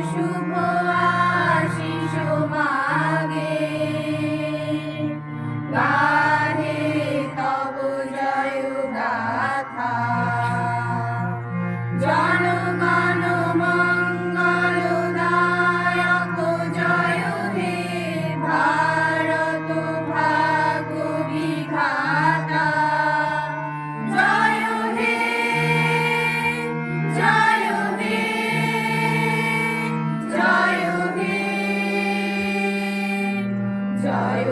শুভ আশিস মাগে গাহে তব জয় গাথা জনগণ মঙ্গলদায়ক জয় হে ভারত ভাগ্য বিধাতা জয় হে জয় হে জয় হে জয়